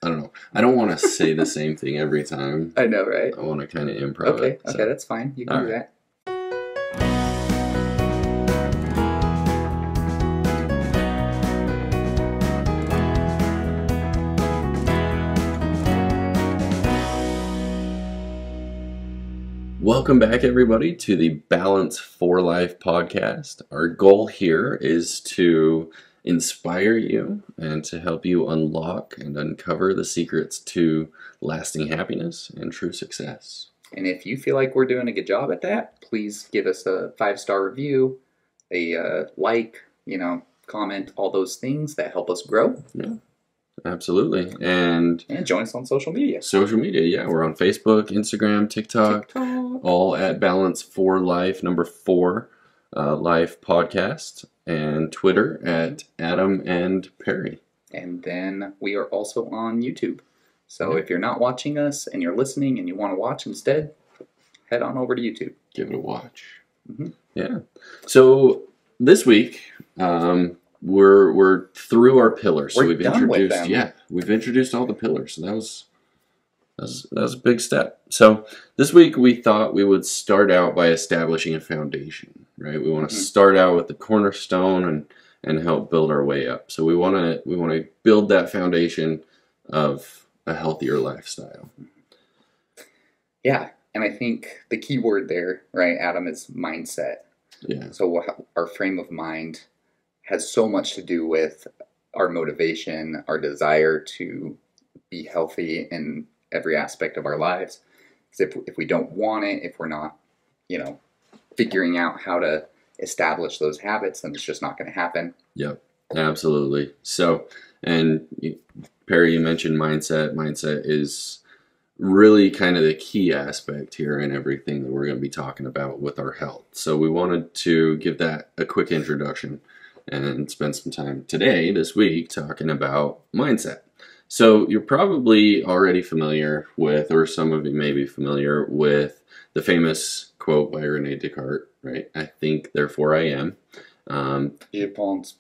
I don't know. I don't want to say the same thing every time. I know, right? I want to kind of improv Okay, it. So. okay, that's fine. You can do that. Welcome back, everybody, to the Balance for Life podcast. Our goal here is to inspire you and to help you unlock and uncover the secrets to lasting happiness and true success. And if you feel like we're doing a good job at that, please give us a 5-star review, a like, comment, all those things that help us grow. Yeah, absolutely. And join us on social media. Social media, yeah. We're on Facebook, Instagram, TikTok. All at Balance for Life, 4 Life Podcast, and Twitter at Adam and Perry. And then we are also on YouTube. So if you're not watching us and you're listening and you want to watch instead, head on over to YouTube. Give it a watch. Mm-hmm. Yeah. So this week, we're through our pillars. We're so we've done introduced, with them. yeah, we've introduced all the pillars. So that was a big step. So this week we thought we would start out by establishing a foundation, right? We want to start out with the cornerstone and help build our way up. So we want to build that foundation of a healthier lifestyle. Yeah, and I think the key word there, right, Adam, is mindset. Yeah. So our frame of mind has so much to do with our motivation, our desire to be healthy in every aspect of our lives. Because if we don't want it, if we're not, figuring out how to establish those habits, then it's just not going to happen. Yep, absolutely. So, and Perry, you mentioned mindset. Mindset is really kind of the key aspect here in everything that we're going to be talking about with our health. So we wanted to give that a quick introduction and spend some time this week, talking about mindset. So you're probably already familiar with, or some of you may be familiar with, the famous quote by René Descartes, right? I think, therefore I am. Je pense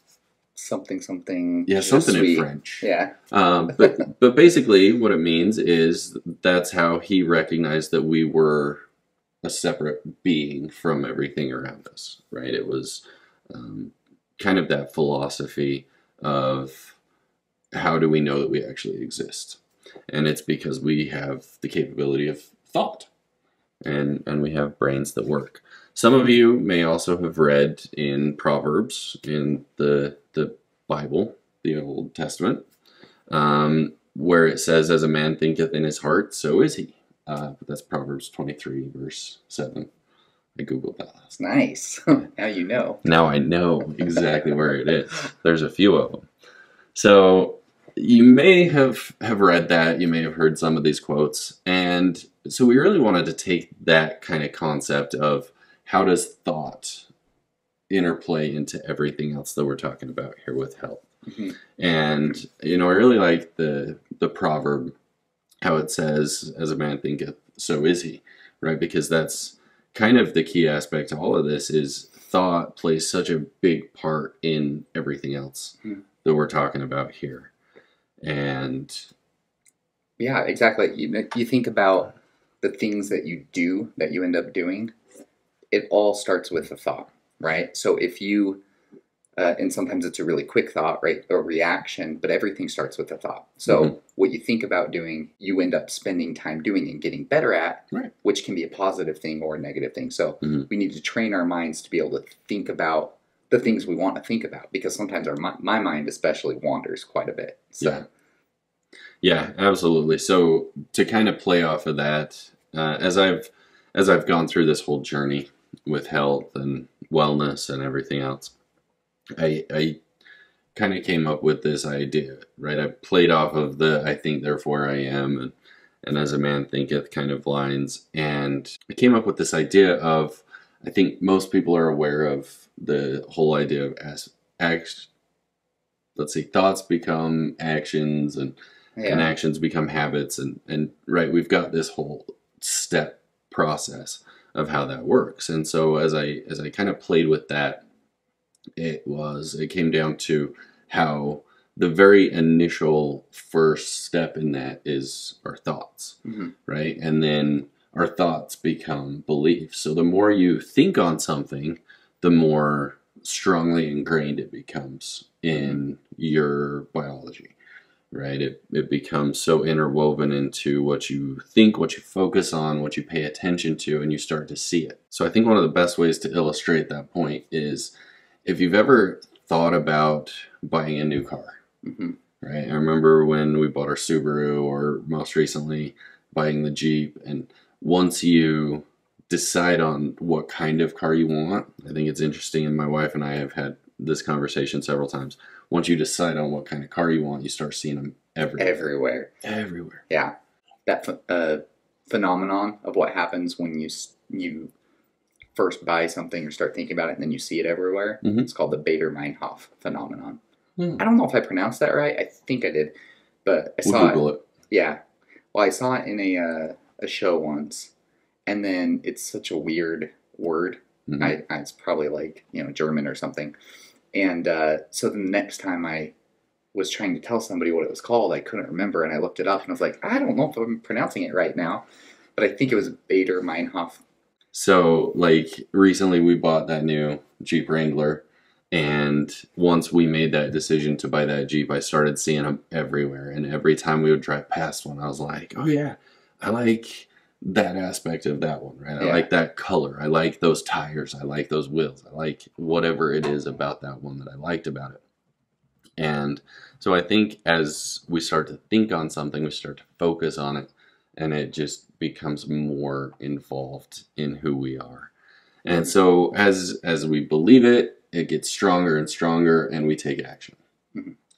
something. Yeah, something in French. Yeah. But basically what it means is that's how he recognized that we were a separate being from everything around us, right? It was kind of that philosophy of, how do we know that we actually exist? And it's because we have the capability of thought, and we have brains that work. Some of you may also have read in Proverbs, in the Bible, the Old Testament, where it says, as a man thinketh in his heart, so is he. But that's Proverbs 23, verse 7. I Googled that last night. Nice. Now you know. Now I know exactly where it is. There's a few of them. So you may have read that, you may have heard some of these quotes, and so we really wanted to take that kind of concept of how does thought interplay into everything else that we're talking about here with health. Mm-hmm. And, I really like the proverb, how it says, as a man thinketh, so is he, right? Because that's kind of the key aspect to all of this, is thought plays such a big part in everything else that we're talking about here. And yeah, exactly. You think about the things that you do, that you end up doing, it all starts with a thought, right? So if you, and sometimes it's a really quick thought, right, or reaction, but everything starts with a thought. So what you think about doing, you end up spending time doing and getting better at, right, which can be a positive thing or a negative thing. So we need to train our minds to be able to think about the things we want to think about, because sometimes my mind especially wanders quite a bit. So. Yeah, absolutely. So to kind of play off of that, as I've gone through this whole journey with health and wellness and everything else, I kind of came up with this idea, right? I played off of the I think, therefore I am, and as a man thinketh kind of lines, and I came up with this idea of, I think most people are aware of the whole idea of thoughts become actions, and actions become habits, and right, we've got this whole step process of how that works. And so as I kind of played with that, it came down to how the very initial first step in that is our thoughts, right? And then our thoughts become beliefs. So the more you think on something, the more strongly ingrained it becomes in your biology, right? It becomes so interwoven into what you think, what you focus on, what you pay attention to, and you start to see it. So I think one of the best ways to illustrate that point is if you've ever thought about buying a new car, right? I remember when we bought our Subaru, or most recently buying the Jeep, and once you decide on what kind of car you want, I think it's interesting, and my wife and I have had this conversation several times. Once you decide on what kind of car you want, you start seeing them everywhere. Yeah, that phenomenon of what happens when you first buy something or start thinking about it and then you see it everywhere. It's called the Bader-Meinhof phenomenon. I don't know if I pronounced that right. I think I did, but I saw Google it. Yeah, well, I saw it in a show once, and then it's such a weird word. It's probably like German or something. And so the next time I was trying to tell somebody what it was called, I couldn't remember, and I looked it up, and I was like, I don't know if I'm pronouncing it right now, but I think it was Bader-Meinhof. So, like, recently we bought that new Jeep Wrangler, and once we made that decision to buy that Jeep, I started seeing them everywhere, and every time we would drive past one, I was like, oh yeah, I like that aspect of that one, right? I like that color. I like those tires. I like those wheels. I like whatever it is about that one that I liked about it. And so I think as we start to think on something, we start to focus on it, and it just becomes more involved in who we are. And so as we believe it, it gets stronger and stronger, and we take action.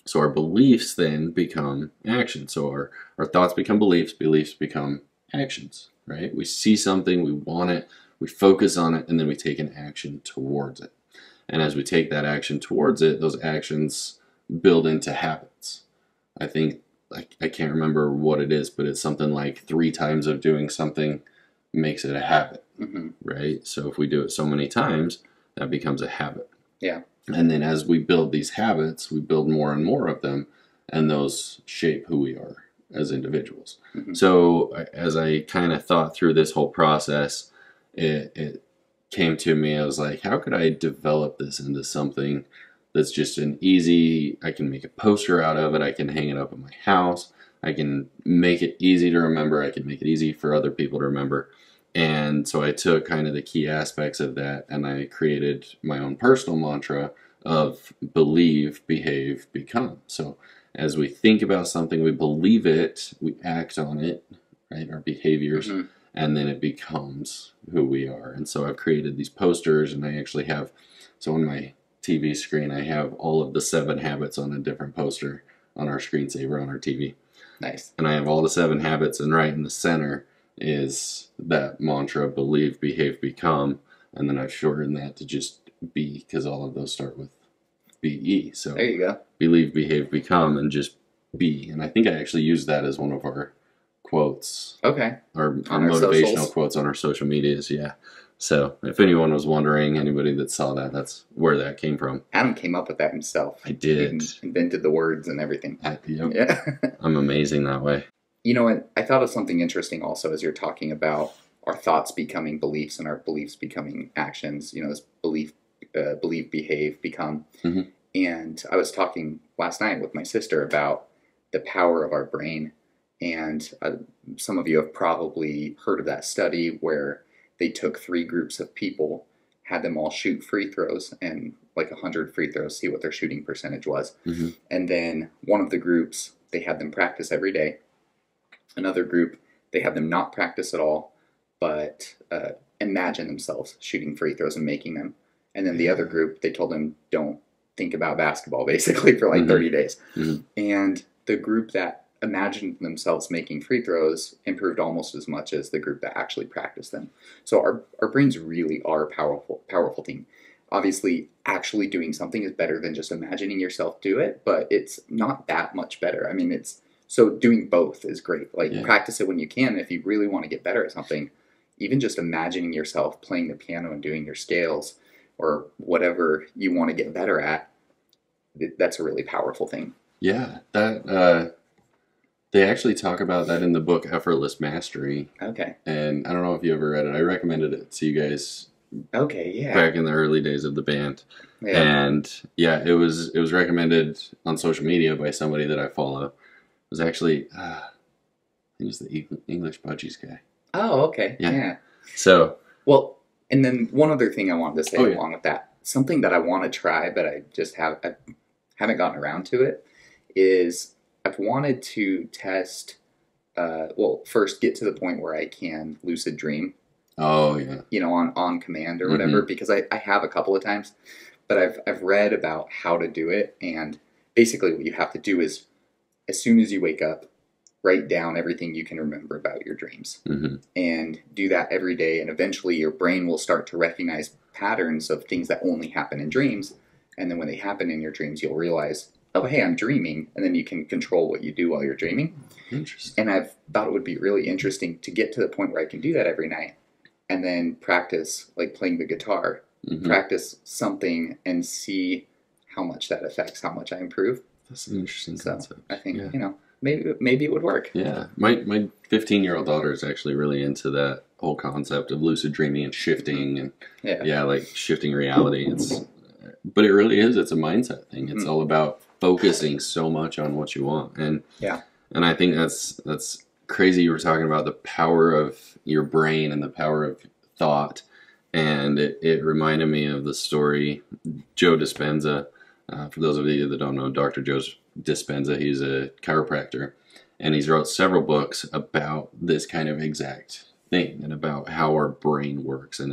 So our beliefs then become action. So our thoughts become beliefs become actions, right? We see something, we want it, we focus on it, and then we take an action towards it. And as we take that action towards it, those actions build into habits. I think, I can't remember what it is, but it's something like 3 times of doing something makes it a habit, right? So if we do it so many times, that becomes a habit. Yeah. And then as we build these habits, we build more and more of them, and those shape who we are as individuals. So as I kind of thought through this whole process, it came to me, I was like, how could I develop this into something that's just an easy, I can make a poster out of it, I can hang it up in my house, I can make it easy to remember, I can make it easy for other people to remember. And so I took kind of the key aspects of that, and I created my own personal mantra of believe, behave, become. So as we think about something, we believe it, we act on it, right? Our behaviors, and then it becomes who we are. And so I've created these posters, and I actually have, so on my TV screen, I have all of the 7 habits on a different poster on our screensaver on our TV. Nice. And I have all the 7 habits, and right in the center is that mantra, believe, behave, become, and then I've shortened that to just be, because all of those start with BE. So there you go. Believe, behave, become, and just be. And I think I actually used that as one of our quotes. Okay. Our motivational quotes on our social medias, yeah. So if anyone was wondering, anybody that saw that, that's where that came from. Adam came up with that himself. I did. He invented the words and everything. Yeah. I'm amazing that way. You know what? I thought of something interesting also as you're talking about our thoughts becoming beliefs and our beliefs becoming actions. This believe, behave, become. And I was talking last night with my sister about the power of our brain. And some of you have probably heard of that study where they took 3 groups of people, had them all shoot free throws, and like 100 free throws, see what their shooting percentage was. And then one of the groups, they had them practice every day. Another group, they had them not practice at all, but imagine themselves shooting free throws and making them. And then the other group, they told them, don't think about basketball, basically, for like 30 days. And the group that imagined themselves making free throws improved almost as much as the group that actually practiced them. So our brains really are powerful thing. Obviously, actually doing something is better than just imagining yourself do it, but it's not that much better. I mean, so doing both is great. Practice it when you can. If you really want to get better at something, even just imagining yourself playing the piano and doing your scales or whatever you want to get better at, that's a really powerful thing. Yeah, that they actually talk about that in the book Effortless Mastery, Okay. and I don't know if you ever read it. I recommended it to you guys Okay. Yeah. back in the early days of the band, Yeah. and yeah, it was recommended on social media by somebody that I follow. It was actually I think it was the English Budgies guy. Oh, okay. Yeah. Yeah. So Well, and then one other thing I wanted to say Oh, yeah. along with that, something that I want to try, but I haven't gotten around to it, is I've wanted to test. Well, first get to the point where I can lucid dream, oh yeah, on command or whatever, because I have a couple of times, but I've read about how to do it, and basically what you have to do is as soon as you wake up, write down everything you can remember about your dreams, and do that every day, and eventually your brain will start to recognize patterns of things that only happen in dreams, and then when they happen in your dreams, you'll realize, oh hey, I'm dreaming, and then you can control what you do while you're dreaming. interesting. And I've thought it would be really interesting to get to the point where I can do that every night, and then practice, like playing the guitar, practice something and see how much that affects how much I improve. That's an interesting So concept. I think Yeah. maybe it would work. Yeah, my 15-year-old daughter is actually really into that whole concept of lucid dreaming and shifting, and Yeah. like shifting reality. But it really is. It's a mindset thing. It's all about focusing so much on what you want, and I think that's crazy. You were talking about the power of your brain and the power of thought, and it reminded me of the story Joe Dispenza. For those of you that don't know, Dr. Joe Dispenza, he's a chiropractor, and he's wrote several books about this kind of exact thing and about how our brain works, and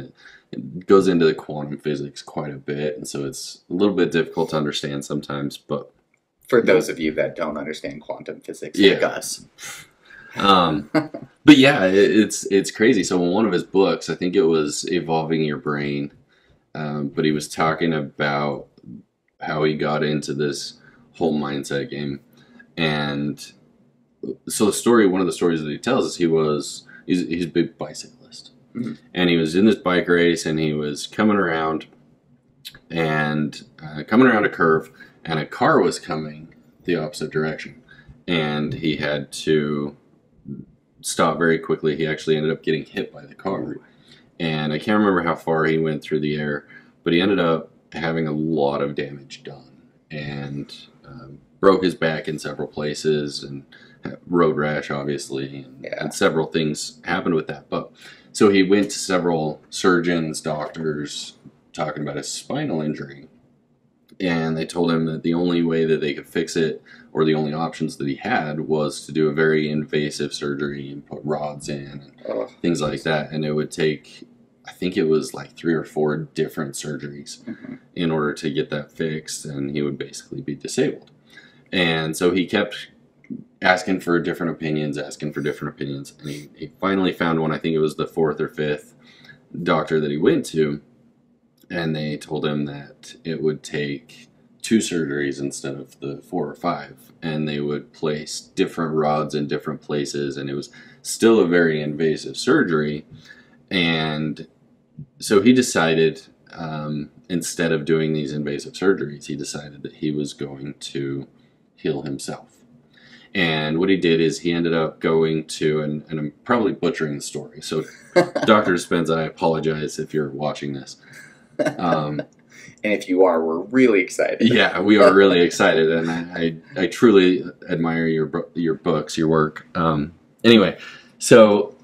it goes into the quantum physics quite a bit, and so it's a little bit difficult to understand sometimes, but For those of you that don't understand quantum physics, Yeah. like us. But yeah, it's crazy. So in one of his books, I think it was Evolving Your Brain, but he was talking about how he got into this whole mindset game. And so one of the stories that he tells is he's a big bicyclist. And he was in this bike race, and he was coming around a curve, and a car was coming the opposite direction, and he had to stop very quickly. He actually ended up getting hit by the car, and I can't remember how far he went through the air, but he ended up having a lot of damage done, and broke his back in several places, and road rash, obviously, and several things happened with that. But so he went to several surgeons, doctors, talking about his spinal injury, and they told him that the only way that they could fix it, or the only options that he had, was to do a very invasive surgery and put rods in and things like that, and it would take, I think it was like 3 or 4 different surgeries in order to get that fixed, and he would basically be disabled. And so he kept asking for different opinions, and he finally found one. I think it was the 4th or 5th doctor that he went to, and they told him that it would take 2 surgeries instead of the 4 or 5, and they would place different rods in different places, and it was still a very invasive surgery. And so he decided, instead of doing these invasive surgeries, he decided that he was going to heal himself. And what he did is he ended up going to, and I'm probably butchering the story, so Dr. Dispenza, I apologize if you're watching this. And if you are, we're really excited. Yeah, we are really excited, and I truly admire your books, your work. Anyway, so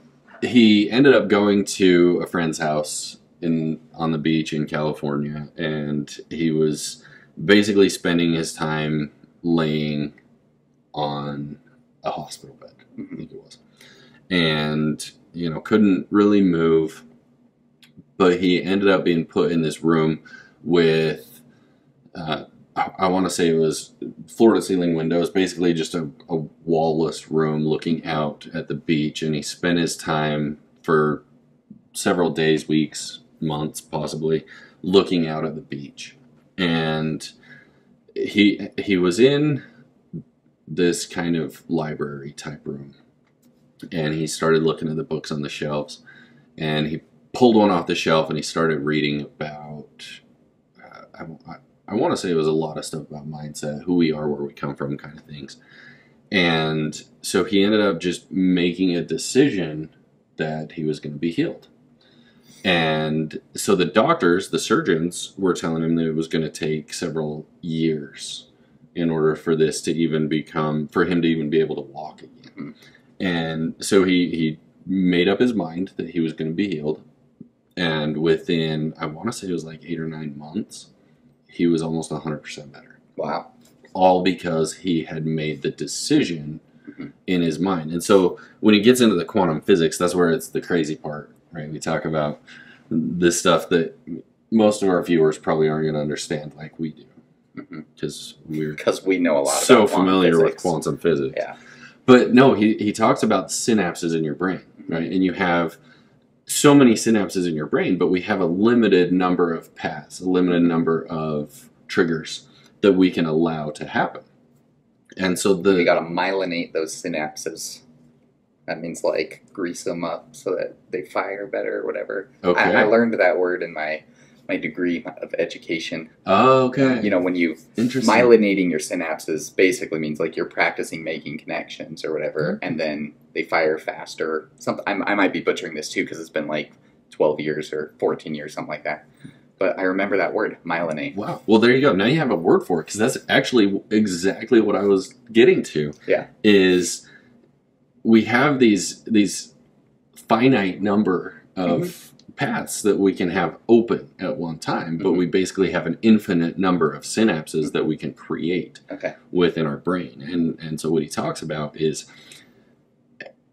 he ended up going to a friend's house on the beach in California, and he was basically spending his time laying on a hospital bed, I think it was, and couldn't really move. But he ended up being put in this room with, I want to say it was floor-to-ceiling windows, basically just a wall-less room looking out at the beach. And he spent his time for several days, weeks, months possibly, looking out at the beach. And he was in this kind of library type room, and he started looking at the books on the shelves, and he pulled one off the shelf and he started reading about I want to say it was a lot of stuff about mindset, who we are, where we come from, kind of things. And so he ended up just making a decision that he was going to be healed. And so the doctors, the surgeons, were telling him that it was going to take several years in order for this to even for him to even be able to walk again. Mm-hmm. And so he made up his mind that he was going to be healed. And within, I want to say it was like 8 or 9 months, he was almost 100% better. Wow. All because he had made the decision in his mind. And so when he gets into the quantum physics, that's where it's the crazy part, right? We talk about this stuff that most of our viewers probably aren't going to understand like we do. Because we know a lot so about familiar with physics. quantum physics. Yeah. But no, he talks about synapses in your brain, right? And you have so many synapses in your brain, but we have a limited number of paths, a limited number of triggers that we can allow to happen. And so we got to myelinate those synapses. That means like grease them up so that they fire better or whatever. Okay. I learned that word in my degree of education. Oh, okay. You know, when you myelinating your synapses basically means like you're practicing making connections or whatever, and then they fire faster. Something I might be butchering this too because it's been like 12 years or 14 years, something like that. But I remember that word, myelinate. Wow. Well, there you go. Now you have a word for it because that's actually exactly what I was getting to. Yeah. Is we have these finite number of paths that we can have open at one time, but we basically have an infinite number of synapses that we can create within our brain. And so what he talks about is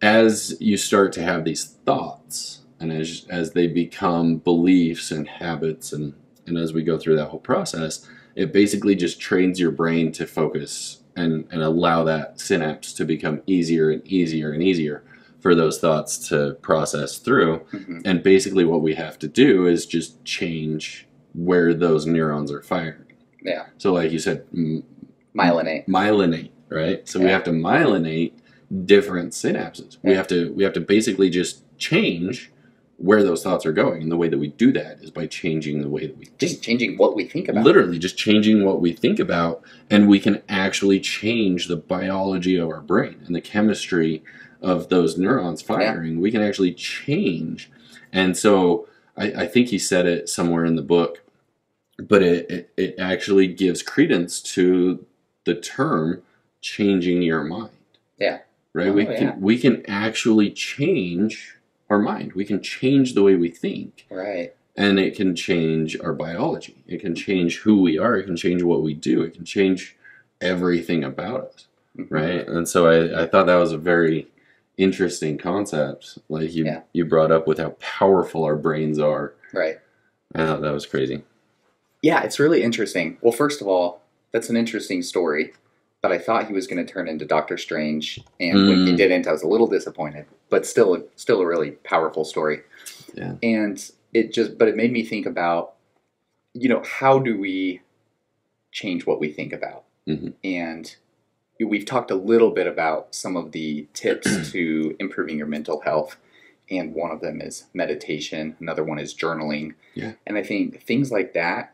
as you start to have these thoughts and as they become beliefs and habits and as we go through that whole process, it basically just trains your brain to focus and allow that synapse to become easier and easier and easier for those thoughts to process through. And basically what we have to do is just change where those neurons are firing. Yeah. So like you said, myelinate, right? So we have to myelinate different synapses. We have to basically just change where those thoughts are going. And the way that we do that is by changing the way that we think. Just changing what we think about. Literally just changing what we think about, and we can actually change the biology of our brain and the chemistry of those neurons firing. We can actually change. And so I think he said it somewhere in the book, but it actually gives credence to the term changing your mind. Yeah. Right? We can actually change our mind. We can change the way we think. Right. And it can change our biology. It can change who we are. It can change what we do. It can change everything about us. Right? And so I thought that was a very interesting concept. Like you brought up with how powerful our brains are. Right. I thought that was crazy. Yeah, it's really interesting. Well, first of all, that's an interesting story. But I thought he was going to turn into Doctor Strange, and when he didn't, I was a little disappointed. But still a really powerful story. Yeah. And it made me think about, how do we change what we think about? And we've talked a little bit about some of the tips to improving your mental health, and one of them is meditation. Another one is journaling. Yeah. And I think things like that.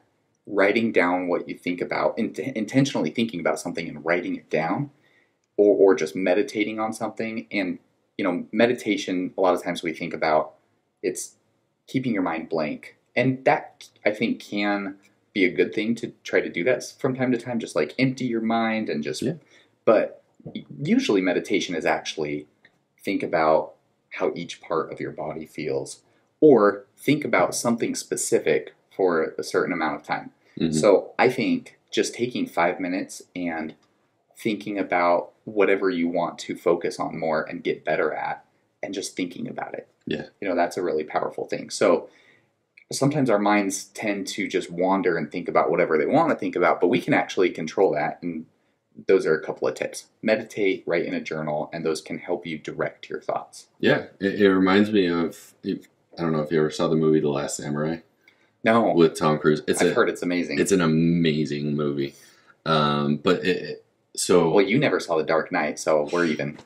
Writing down what you think about, intentionally thinking about something and writing it down, or just meditating on something. And, meditation, a lot of times we think about it's keeping your mind blank. And that, I think, can be a good thing to try to do that from time to time, just like empty your mind and just, but usually meditation is actually think about how each part of your body feels, or think about something specific for a certain amount of time. So I think just taking 5 minutes and thinking about whatever you want to focus on more and get better at, and just thinking about it. Yeah. That's a really powerful thing. So sometimes our minds tend to just wander and think about whatever they want to think about, but we can actually control that. And those are a couple of tips. Meditate, write in a journal, and those can help you direct your thoughts. Yeah. It reminds me of, I don't know if you ever saw the movie The Last Samurai. No. With Tom Cruise. I've heard it's amazing. It's an amazing movie. But well, you never saw The Dark Knight, so we're even.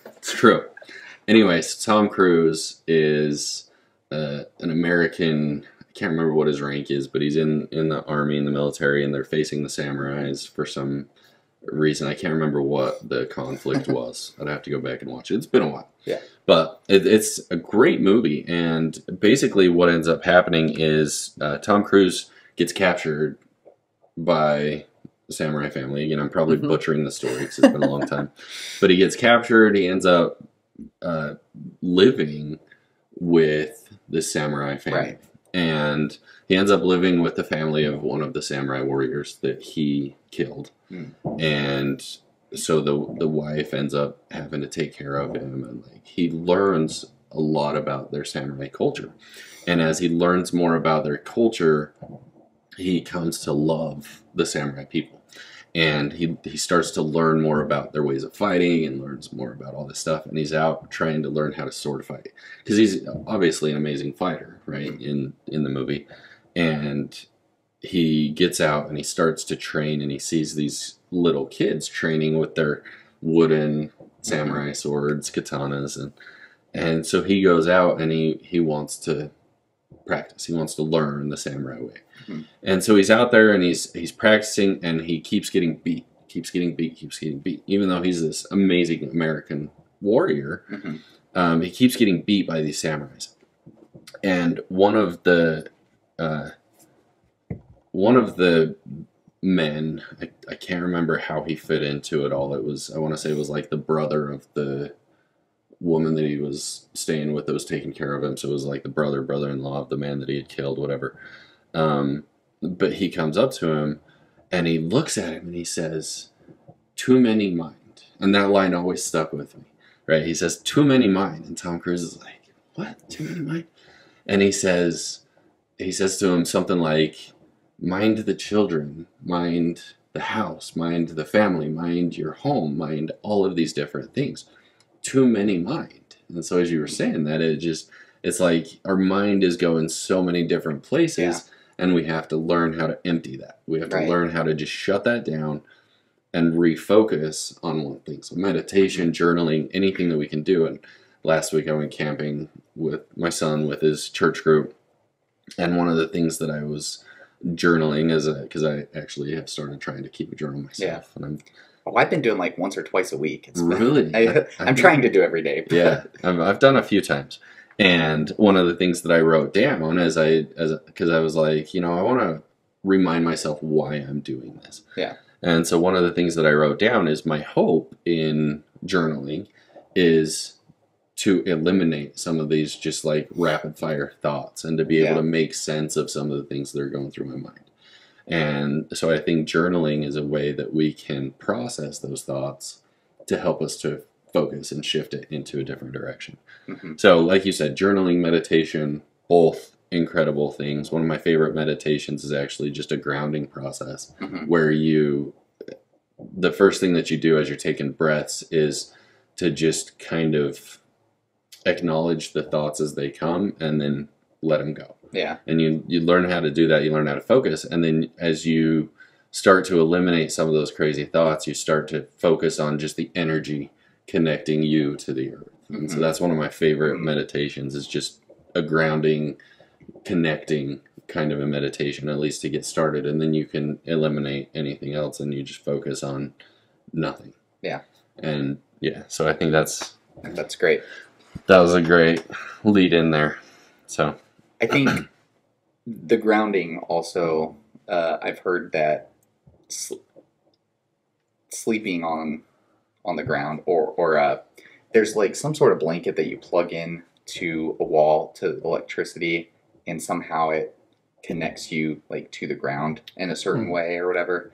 It's true. Anyways, Tom Cruise is an American, I can't remember what his rank is, but he's in the army, in the military, and they're facing the samurais for some reason. I can't remember what the conflict was. I'd have to go back and watch it. It's been a while. Yeah. But it's a great movie, and basically what ends up happening is Tom Cruise gets captured by the samurai family. Again, I'm probably butchering the story because it's been a long time. But he gets captured. He ends up living with the samurai family. Right. And he ends up living with the family of one of the samurai warriors that he killed. And so the wife ends up having to take care of him, and like he learns a lot about their samurai culture. And as he learns more about their culture, he comes to love the samurai people. And he starts to learn more about their ways of fighting and learns more about all this stuff. And he's out trying to learn how to sword fight. Because he's obviously an amazing fighter, right, in the movie. And he gets out and he starts to train, and he sees these little kids training with their wooden samurai swords, katanas. And so he goes out and he wants to practice. He wants to learn the samurai way. And so he's out there and he's practicing, and he keeps getting beat, even though he's this amazing American warrior. He keeps getting beat by these samurais. And one of the men, I can't remember how he fit into it all. I want to say it was like the brother of the woman that he was staying with that was taking care of him. So it was like the brother-in-law of the man that he had killed, whatever. But he comes up to him and he looks at him and he says, "Too many mind." And that line always stuck with me, right? He says, "Too many mind." And Tom Cruise is like, "What? Too many mind?" And he says to him something like, "Mind the children, mind the house, mind the family, mind your home, mind all of these different things. Too many mind." And so as you were saying that, it's like our mind is going so many different places, and we have to learn how to empty that. We have to learn how to just shut that down and refocus on one thing. So meditation, journaling, anything that we can do. And last week I went camping with my son with his church group, and one of the things that I was journaling is because I actually have started trying to keep a journal myself. And I've been doing like once or twice a week. It's really? I'm trying to do every day. Yeah, I've done a few times. And one of the things that I wrote down because I was like, I want to remind myself why I'm doing this. Yeah. And so one of the things that I wrote down is my hope in journaling is to eliminate some of these just like rapid fire thoughts and to be able to make sense of some of the things that are going through my mind. And so I think journaling is a way that we can process those thoughts to help us to focus and shift it into a different direction. So like you said, journaling, meditation, both incredible things. One of my favorite meditations is actually just a grounding process where the first thing that you do as you're taking breaths is to just kind of acknowledge the thoughts as they come and then let them go. Yeah. And you learn how to do that. You learn how to focus. And then as you start to eliminate some of those crazy thoughts, you start to focus on just the energy connecting you to the earth. And so that's one of my favorite meditations, is just a grounding, connecting kind of a meditation, at least to get started. And then you can eliminate anything else and you just focus on nothing. Yeah. And so I think that's great. That was a great lead in there. So I think the grounding also, I've heard that sleeping on the ground or there's like some sort of blanket that you plug in to a wall to electricity, and somehow it connects you like to the ground in a certain way or whatever.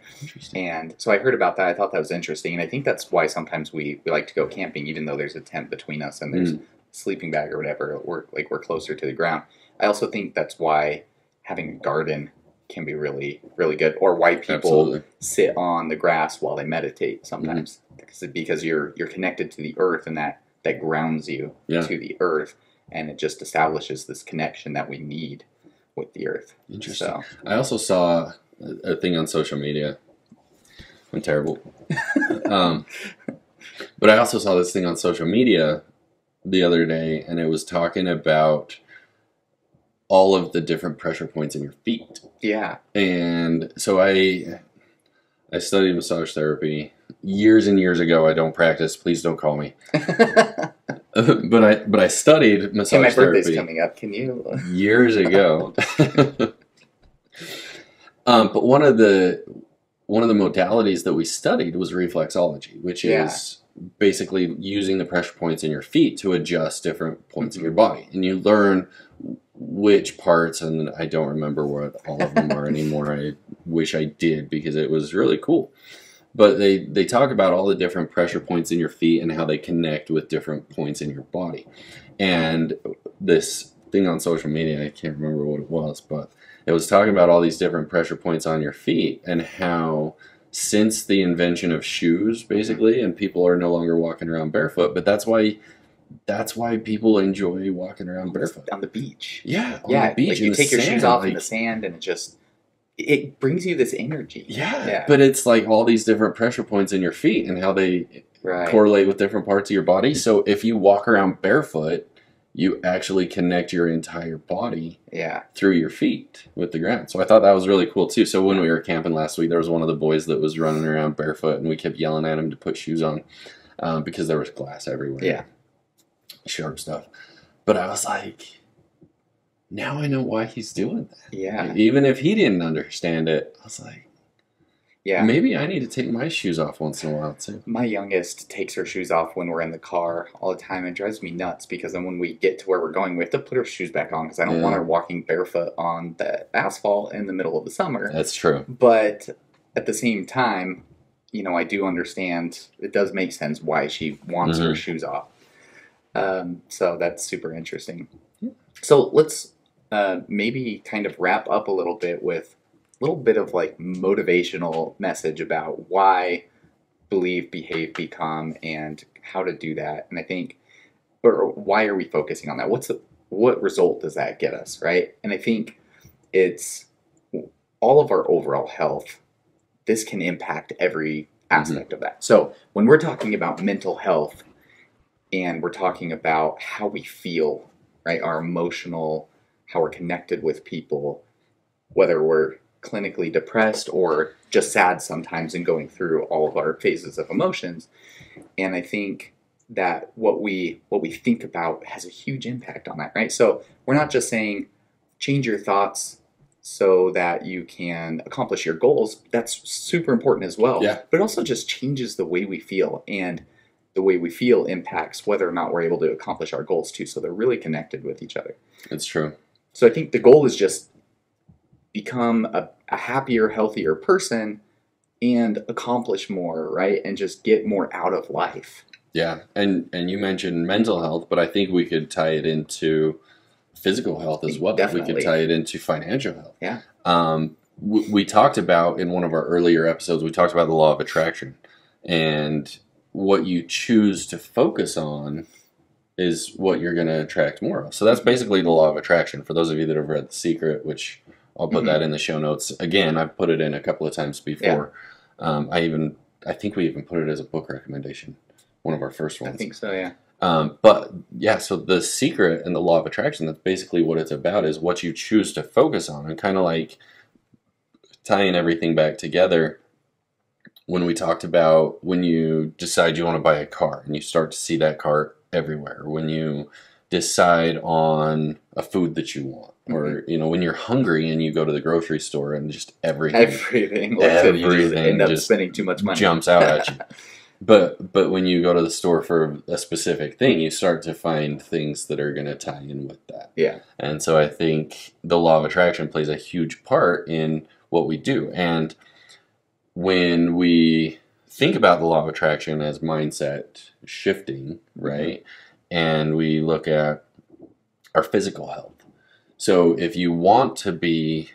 And so I heard about that. I thought that was interesting. And I think that's why sometimes we like to go camping, even though there's a tent between us and there's a sleeping bag or whatever, we're closer to the ground. I also think that's why having a garden can be really, really good, or why people sit on the grass while they meditate sometimes, because you're connected to the earth, and that grounds you to the earth, and it just establishes this connection that we need with the earth. Interesting. So, I also saw a thing on social media. I'm terrible. But I also saw this thing on social media the other day, and it was talking about all of the different pressure points in your feet. Yeah. And so I studied massage therapy years and years ago. I don't practice. Please don't call me. But I studied massage my therapy. birthday's coming up. Can you? Years ago. But one of the modalities that we studied was reflexology, which is basically using the pressure points in your feet to adjust different points in your body. And you learn which parts, and I don't remember what all of them are anymore. I wish I did, because it was really cool. But they talk about all the different pressure points in your feet and how they connect with different points in your body. And this thing on social media, I can't remember what it was, but it was talking about all these different pressure points on your feet and how since the invention of shoes, basically, and people are no longer walking around barefoot, but that's why people enjoy walking around barefoot. On the beach. Yeah, on Yeah, the beach. like you take your shoes off in the sand and it brings you this energy. Yeah, but it's like all these different pressure points in your feet and how they correlate with different parts of your body. So if you walk around barefoot, you actually connect your entire body through your feet with the ground. So I thought that was really cool too. So when we were camping last week, there was one of the boys that was running around barefoot, and we kept yelling at him to put shoes on because there was glass everywhere. Yeah. Sharp stuff. But I was like, now I know why he's doing that. Yeah. Even if he didn't understand it, I was like, yeah, maybe I need to take my shoes off once in a while too. My youngest takes her shoes off when we're in the car all the time. It drives me nuts because then when we get to where we're going, we have to put her shoes back on because I don't want her walking barefoot on the asphalt in the middle of the summer. That's true. But at the same time, I do understand, it does make sense why she wants her shoes off. So that's super interesting. Yeah. So let's maybe kind of wrap up a little bit with a little bit of like motivational message about why believe, behave, become, and how to do that. And I think, or why are we focusing on that? What result does that get us, right? And I think it's all of our overall health. This can impact every aspect of that. So when we're talking about mental health and we're talking about how we feel, right? Our emotional, how we're connected with people, whether we're clinically depressed or just sad sometimes and going through all of our phases of emotions. And I think that what we think about has a huge impact on that, right? So we're not just saying change your thoughts so that you can accomplish your goals. That's super important as well. Yeah. But it also just changes the way we feel, and the way we feel impacts whether or not we're able to accomplish our goals too. So they're really connected with each other. It's true. So I think the goal is just become a happier, healthier person and accomplish more, right? And just get more out of life. Yeah. And you mentioned mental health, but I think we could tie it into physical health as well. Definitely. We could tie it into financial health. Yeah. We talked about, in one of our earlier episodes, we talked about the law of attraction, and what you choose to focus on is what you're going to attract more of. So that's basically the law of attraction. For those of you that have read The Secret, which I'll put that in the show notes. Again, I've put it in a couple of times before. Yeah. I think we even put it as a book recommendation, one of our first ones. I think so, yeah. But yeah, so The Secret and the law of attraction, that's basically what it's about, is what you choose to focus on. And kind of like tying everything back together, when we talked about when you decide you want to buy a car and you start to see that car everywhere, when you decide on a food that you want, or when you're hungry and you go to the grocery store and just everything you just end up spending too much money, jumps out at you. But when you go to the store for a specific thing, you start to find things that are going to tie in with that. Yeah. And so I think the law of attraction plays a huge part in what we do. And when we think about the law of attraction as mindset shifting, right? And we look at our physical health. So if you want to be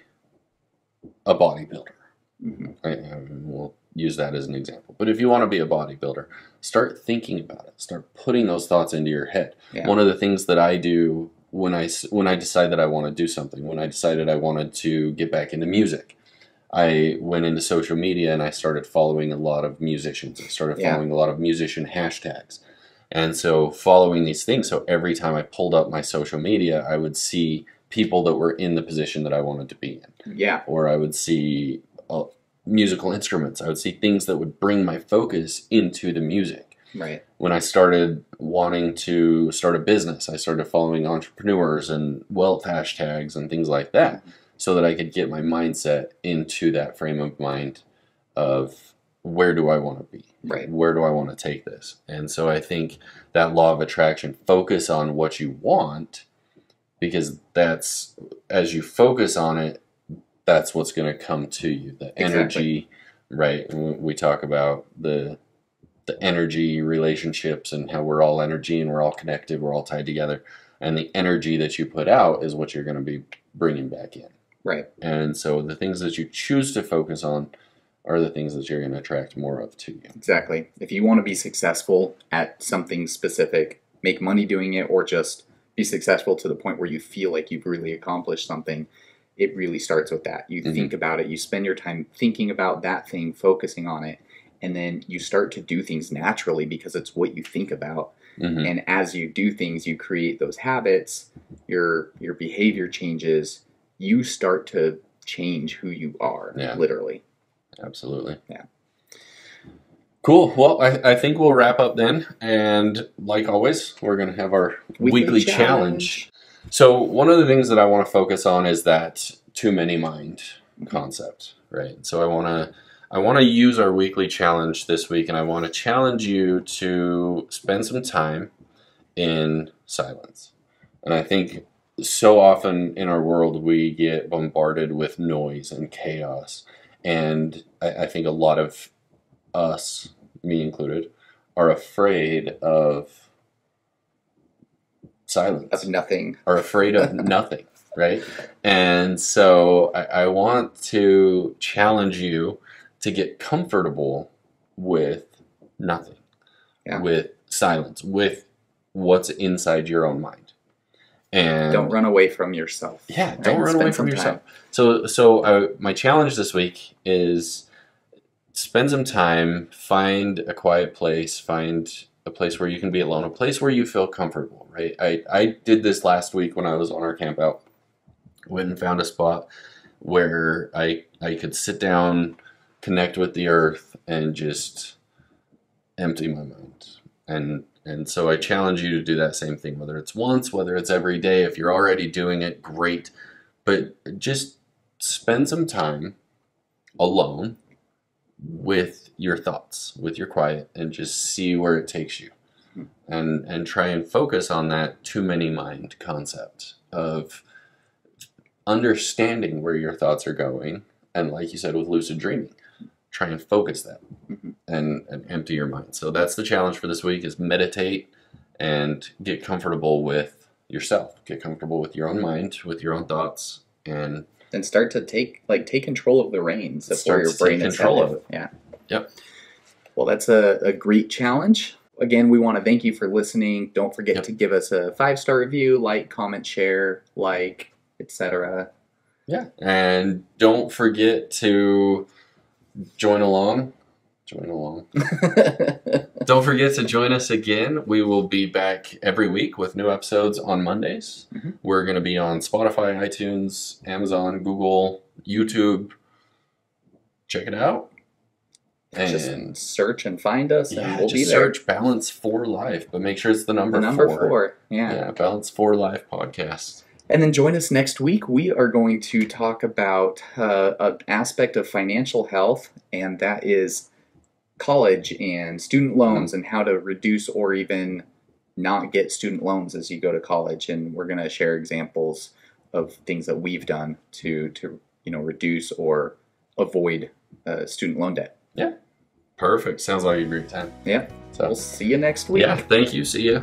a bodybuilder, we'll use that as an example. But if you want to be a bodybuilder, start thinking about it. Start putting those thoughts into your head. Yeah. One of the things that I do when I decide that I want to do something, when I decided I wanted to get back into music, I went into social media and I started following a lot of musicians. I started following a lot of musician hashtags. And so following these things, so every time I pulled up my social media, I would see people that were in the position that I wanted to be in. Yeah. Or I would see musical instruments. I would see things that would bring my focus into the music. Right. When I started wanting to start a business, I started following entrepreneurs and wealth hashtags and things like that so that I could get my mindset into that frame of mind of where do I want to be? Right. Where do I want to take this? And so I think that law of attraction, focus on what you want, because that's, as you focus on it, that's what's going to come to you. The energy, right? And we talk about the energy relationships and how we're all energy and we're all connected, we're all tied together. And the energy that you put out is what you're going to be bringing back in. Right. And so the things that you choose to focus on are the things that you're going to attract more of to you. Exactly. If you want to be successful at something specific, make money doing it, or just be successful to the point where you feel like you've really accomplished something, it really starts with that. You think about it, you spend your time thinking about that thing, focusing on it, and then you start to do things naturally because it's what you think about. And as you do things, you create those habits, your behavior changes, you start to change who you are, literally. Absolutely. Yeah. Cool. Well, I think we'll wrap up then. And like always, we're going to have our weekly challenge. So one of the things that I want to focus on is that too many mind concept, right? So I want to use our weekly challenge this week, and I want to challenge you to spend some time in silence. And I think so often in our world, we get bombarded with noise and chaos. And I think a lot of us, me included, are afraid of silence. Of nothing. Are afraid of nothing, right? And so I want to challenge you to get comfortable with nothing, with silence, with what's inside your own mind. And don't run away from yourself. Yeah, don't run away from yourself. So my challenge this week is spend some time, find a quiet place, find a place where you can be alone, a place where you feel comfortable, right? I did this last week when I was on our camp out. Went and found a spot where I could sit down, connect with the earth, and just empty my mind. And so I challenge you to do that same thing, whether it's once, whether it's every day. If you're already doing it, great. But just spend some time alone with your thoughts, with your quiet, and just see where it takes you. And try and focus on that too many mind concept of understanding where your thoughts are going. And like you said with lucid dreaming, try and focus that and empty your mind. So that's the challenge for this week, is meditate and get comfortable with yourself. Get comfortable with your own mind, with your own thoughts, and start to take control of the reins of where your brain is control of it. Yeah. Yep. Well, that's a great challenge. Again, we want to thank you for listening. Don't forget to give us a 5-star review, like, comment, share, etc. Yeah. And don't forget to join along. Don't forget to join us again. We will be back every week with new episodes on Mondays. We're going to be on Spotify, iTunes, Amazon, Google, YouTube. Check it out. And just search and find us, and we'll be there. Search Balance for Life, but make sure it's the number 4. Yeah, Balance for Life podcast. And then join us next week. We are going to talk about an aspect of financial health, and that is college and student loans and how to reduce or even not get student loans as you go to college. And we're going to share examples of things that we've done to reduce or avoid student loan debt. Yeah. Perfect. Sounds like a great time. Yeah. So we'll see you next week. Yeah. Thank you. See ya.